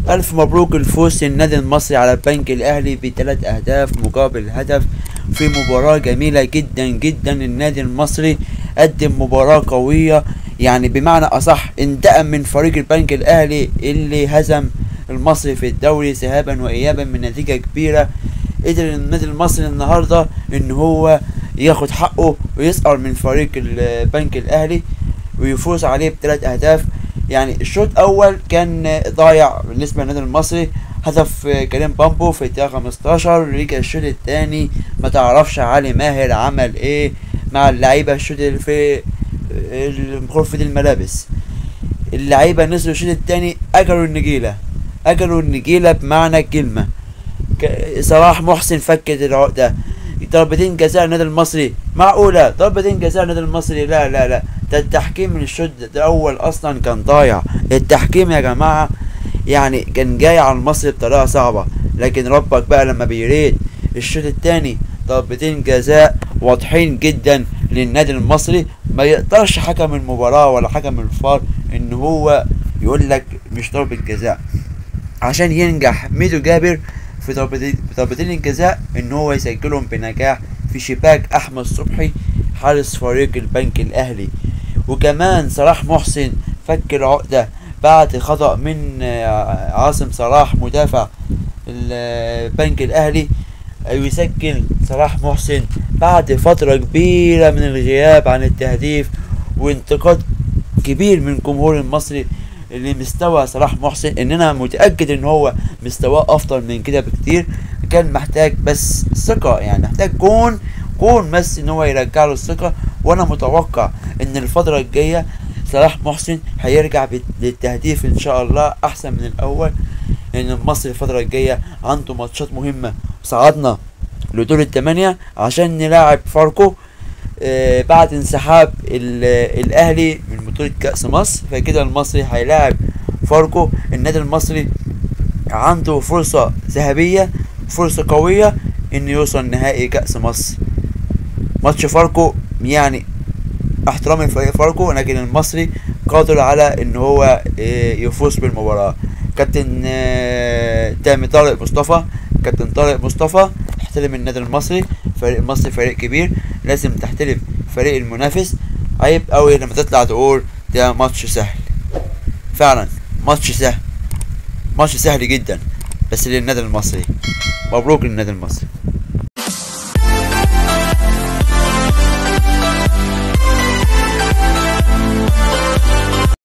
ألف مبروك الفوز النادي المصري على البنك الأهلي بثلاث أهداف مقابل هدف في مباراة جميلة جدا جدا. النادي المصري قدم مباراة قوية، يعني بمعنى أصح انتقم من فريق البنك الأهلي اللي هزم المصري في الدوري ذهابا وإيابا من نتيجة كبيرة. قدر النادي المصري النهاردة إن هو ياخد حقه ويسقر من فريق البنك الأهلي ويفوز عليه بثلاث أهداف. يعني الشوط الاول كان ضايع بالنسبه للنادي المصري، هدف كريم بامبو في الدقيقه 15. رجع الشوط الثاني ما تعرفش علي ماهر عمل ايه مع اللعيبه. الشوط اللي في غرفه الملابس اللعيبه نزلوا الشوط الثاني اجروا النجيله بمعنى الكلمه. صلاح محسن فكت العقده. ضربتين جزاء النادي المصري، معقوله ضربتين جزاء النادي المصري؟ لا لا لا، ده التحكيم من الشوط الاول اصلا كان ضايع. التحكيم يا جماعه يعني كان جاي على المصري بطريقه صعبه، لكن ربك بقى لما بيريد الشوط الثاني ضربتين جزاء واضحين جدا للنادي المصري. ما يقدرش حكم المباراه ولا حكم الفار ان هو يقول لك مش ضربه جزاء، عشان ينجح ميدو جابر في ضربتين الجزاء ان هو يسجلهم بنجاح في شباك احمد صبحي حارس فريق البنك الاهلي. وكمان صلاح محسن فك العقدة بعد خطأ من عاصم صلاح مدافع البنك الاهلي. يسجل صلاح محسن بعد فترة كبيرة من الغياب عن التهديف وانتقاد كبير من الجمهور المصري لمستوى صلاح محسن. ان انا متأكد ان هو مستواه افضل من كده بكتير، كان محتاج بس ثقة، يعني محتاج جون بس ان هو يرجع له الثقة. وانا متوقع ان الفترة الجاية صلاح محسن هيرجع للتهديف ان شاء الله احسن من الاول، لان المصري الفترة الجاية عنده ماتشات مهمة. صعدنا لدور الثمانية عشان نلاعب فاركو بعد انسحاب الاهلي من بطولة كأس مصر، فكده المصري هيلاعب فاركو. النادي المصري عنده فرصة ذهبية، فرصة قوية انه يوصل نهائي كأس مصر. ماتش فاركو يعني احترام الفريق فاركو، لكن المصري قادر على ان هو يفوز بالمباراة. كابتن كابتن طارق مصطفى احترم النادي المصري. فريق المصري فريق كبير، لازم تحترم فريق المنافس. عيب قوي لما تطلع تقول ده ماتش سهل. فعلا ماتش سهل جدا بس للنادي المصري. مبروك للنادي المصري.